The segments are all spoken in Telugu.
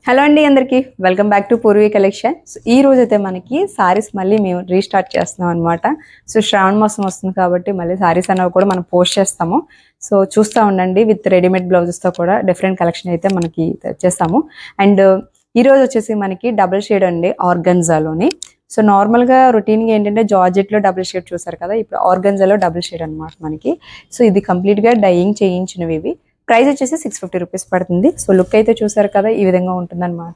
హలో అండి అందరికీ welcome back to Purvi collection. So ఈ రోజు అయితే మనకి సారీస్ మళ్ళీ మేము రీస్టార్ట్ చేస్తున్నాం అనమాట. సో శ్రావణ మాసం వస్తుంది కాబట్టి మళ్ళీ సారీస్ అనేవి కూడా మనం పోస్ట్ చేస్తాము. సో చూస్తూ ఉండండి, విత్ రెడీమేడ్ బ్లౌజెస్తో కూడా డిఫరెంట్ కలెక్షన్ అయితే మనకి తెచ్చేస్తాము. అండ్ ఈ రోజు వచ్చేసి మనకి డబుల్ షేడ్ అండి ఆర్గన్జాలోని. సో నార్మల్గా రొటీన్గా ఏంటంటే జార్జెట్లో డబుల్ షేడ్ చూసారు కదా, ఇప్పుడు ఆర్గన్జాలో డబుల్ షేడ్ అనమాట మనకి. సో ఇది కంప్లీట్గా డైయింగ్ చేయించినవి ఇవి. ప్రైస్ వచ్చేసి 650 రూపీస్ పడుతుంది. సో లుక్ అయితే చూసారు కదా, ఈ విధంగా ఉంటుందన్నమాట.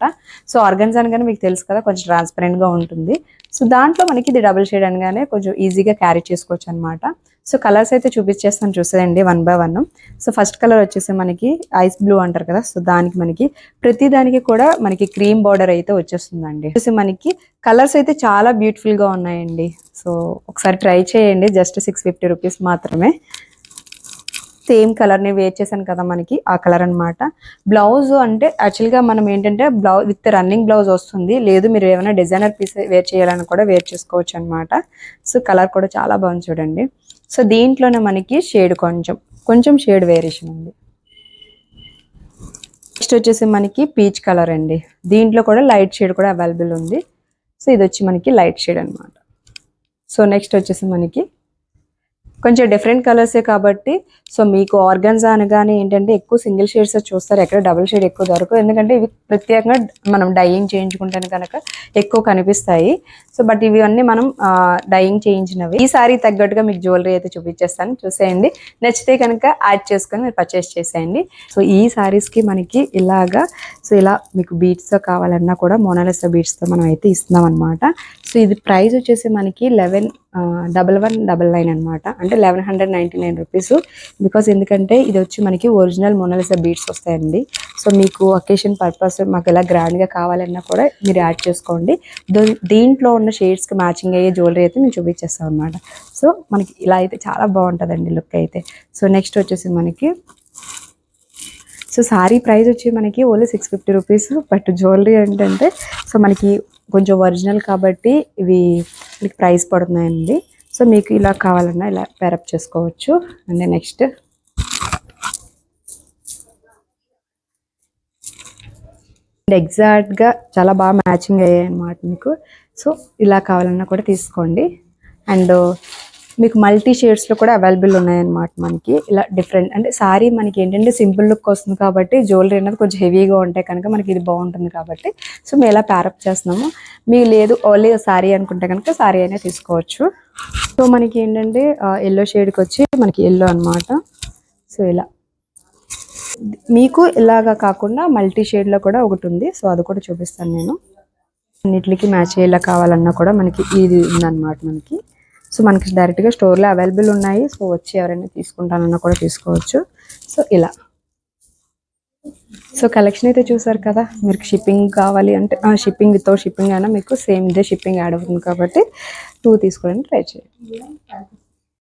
సో ఆర్గన్స్ అనగానే మీకు తెలుసు కదా, కొంచెం ట్రాన్స్పరెంట్గా ఉంటుంది. సో దాంట్లో మనకి ఇది డబుల్ షేడ్ అనగానే కొంచెం ఈజీగా క్యారీ చేసుకోవచ్చు అనమాట. సో కలర్స్ అయితే చూపించేస్తాను చూసేయండి one by one. So first colour వచ్చేసి మనకి ఐస్ బ్లూ అంటారు కదా, సో దానికి మనకి ప్రతి దానికి కూడా మనకి క్రీమ్ బార్డర్ అయితే వచ్చేస్తుందండి. మనకి కలర్స్ అయితే చాలా బ్యూటిఫుల్గా ఉన్నాయండి. సో ఒకసారి ట్రై చేయండి, జస్ట్ 650 రూపీస్ మాత్రమే. సేమ్ కలర్ని వేర్ చేశాను కదా, మనకి ఆ కలర్ అనమాట. బ్లౌజ్ అంటే యాక్చువల్గా మనం ఏంటంటే బ్లౌజ్ విత్ రన్నింగ్ బ్లౌజ్ వస్తుంది, లేదు మీరు ఏమైనా డిజైనర్ పీస్ వేర్ చేయాలని కూడా వేర్ చేసుకోవచ్చు అనమాట. సో కలర్ కూడా చాలా బాగుంది చూడండి. సో దీంట్లోనే మనకి షేడ్ కొంచెం షేడ్ వేరియేషన్ ఉంది. నెక్స్ట్ వచ్చేసి మనకి పీచ్ కలర్ అండి, దీంట్లో కూడా లైట్ షేడ్ కూడా అవైలబుల్ ఉంది. సో ఇది వచ్చి మనకి లైట్ షేడ్ అనమాట. సో నెక్స్ట్ వచ్చేసి మనకి కొంచెం డిఫరెంట్ కలర్సే కాబట్టి, సో మీకు ఆర్గన్జా అనగానే ఏంటంటే ఎక్కువ సింగిల్ షేడ్స్ చూస్తారు, ఎక్కడ డబుల్ షేడ్ ఎక్కువ దొరకవు. ఎందుకంటే ఇవి ప్రత్యేకంగా మనం డైయింగ్ చేయించుకుంటాను కనుక ఎక్కువ కనిపిస్తాయి. సో బట్ ఇవి అన్నీ మనం డైయింగ్ చేయించినవి. ఈ సారీ తగ్గట్టుగా మీకు జ్యువెలరీ అయితే చూపించేస్తాను, చూసేయండి. నచ్చితే కనుక యాడ్ చేసుకొని మీరు పర్చేస్ చేసేయండి. సో ఈ సారీస్కి మనకి ఇలాగా, సో ఇలా మీకు బీట్స్తో కావాలన్నా కూడా మోనాలిసా బీట్స్తో మనం అయితే ఇస్తున్నాం అనమాట. సో ఇది ప్రైస్ వచ్చేసి మనకి 11,199 అనమాట, అంటే 1199 రూపీస్. బికాస్ ఎందుకంటే ఇది వచ్చి మనకి ఒరిజినల్ మోనాలిసా బీడ్స్ వస్తాయండి. సో మీకు అకేషన్ పర్పస్ మాకు ఇలా గ్రాండ్గా కావాలన్నా కూడా మీరు యాడ్ చేసుకోండి. దీంట్లో ఉన్న షేడ్స్కి మ్యాచింగ్ అయ్యే జ్యువెలరీ అయితే మేము చూపించేస్తాం అనమాట. సో మనకి ఇలా అయితే చాలా బాగుంటుందండి లుక్ అయితే. సో నెక్స్ట్ వచ్చేసి మనకి, సో సారీ ప్రైస్ వచ్చి మనకి ఓన్లీ 650 రూపీస్. బట్ జ్యువెలరీ ఏంటంటే సో మనకి కొంచెం ఒరిజినల్ కాబట్టి ఇవి మీకు ప్రైస్ పడుతున్నాయండి. సో మీకు ఇలా కావాలన్నా ఇలా పేరప్ చేసుకోవచ్చు. అండ్ నెక్స్ట్ ఎగ్జాక్ట్గా చాలా బాగా మ్యాచింగ్ అయ్యాయి అన్నమాట మీకు. సో ఇలా కావాలన్నా కూడా తీసుకోండి. అండ్ మీకు మల్టీ షేడ్స్లో కూడా అవైలబుల్ ఉన్నాయన్నమాట మనకి. ఇలా డిఫరెంట్ అంటే సారీ మనకి ఏంటంటే సింపుల్ లుక్ వస్తుంది కాబట్టి జ్యువెలరీ అనేది కొంచెం హెవీగా ఉంటాయి కనుక మనకి ఇది బాగుంటుంది కాబట్టి సో మేము ఇలా ప్యారప్ చేస్తున్నాము. మీకు లేదు ఓన్లీ సారీ అనుకుంటే కనుక సారీ అయినా తీసుకోవచ్చు. సో మనకి ఏంటంటే ఎల్లో షేడ్కి వచ్చి మనకి ఎల్లో అనమాట. సో ఇలా మీకు ఇలాగా కాకుండా మల్టీ షేడ్లో కూడా ఒకటి ఉంది, సో అది కూడా చూపిస్తాను నేను. అన్నిటికి మ్యాచ్ అయ్యేలా కావాలన్నా కూడా మనకి ఇది ఉందన్నమాట మనకి. సో మనకి డైరెక్ట్గా స్టోర్లో అవైలబుల్ ఉన్నాయి. సో వచ్చి ఎవరైనా తీసుకుంటానన్నా కూడా తీసుకోవచ్చు. సో ఇలా సో కలెక్షన్ అయితే చూసారు కదా. మీకు షిప్పింగ్ కావాలి అంటే షిప్పింగ్ వితౌట్ షిప్పింగ్ అయినా మీకు సేమ్ ఇదే షిప్పింగ్ యాడ్ అవుతుంది కాబట్టి 2 తీసుకోవడానికి ట్రై చేయండి.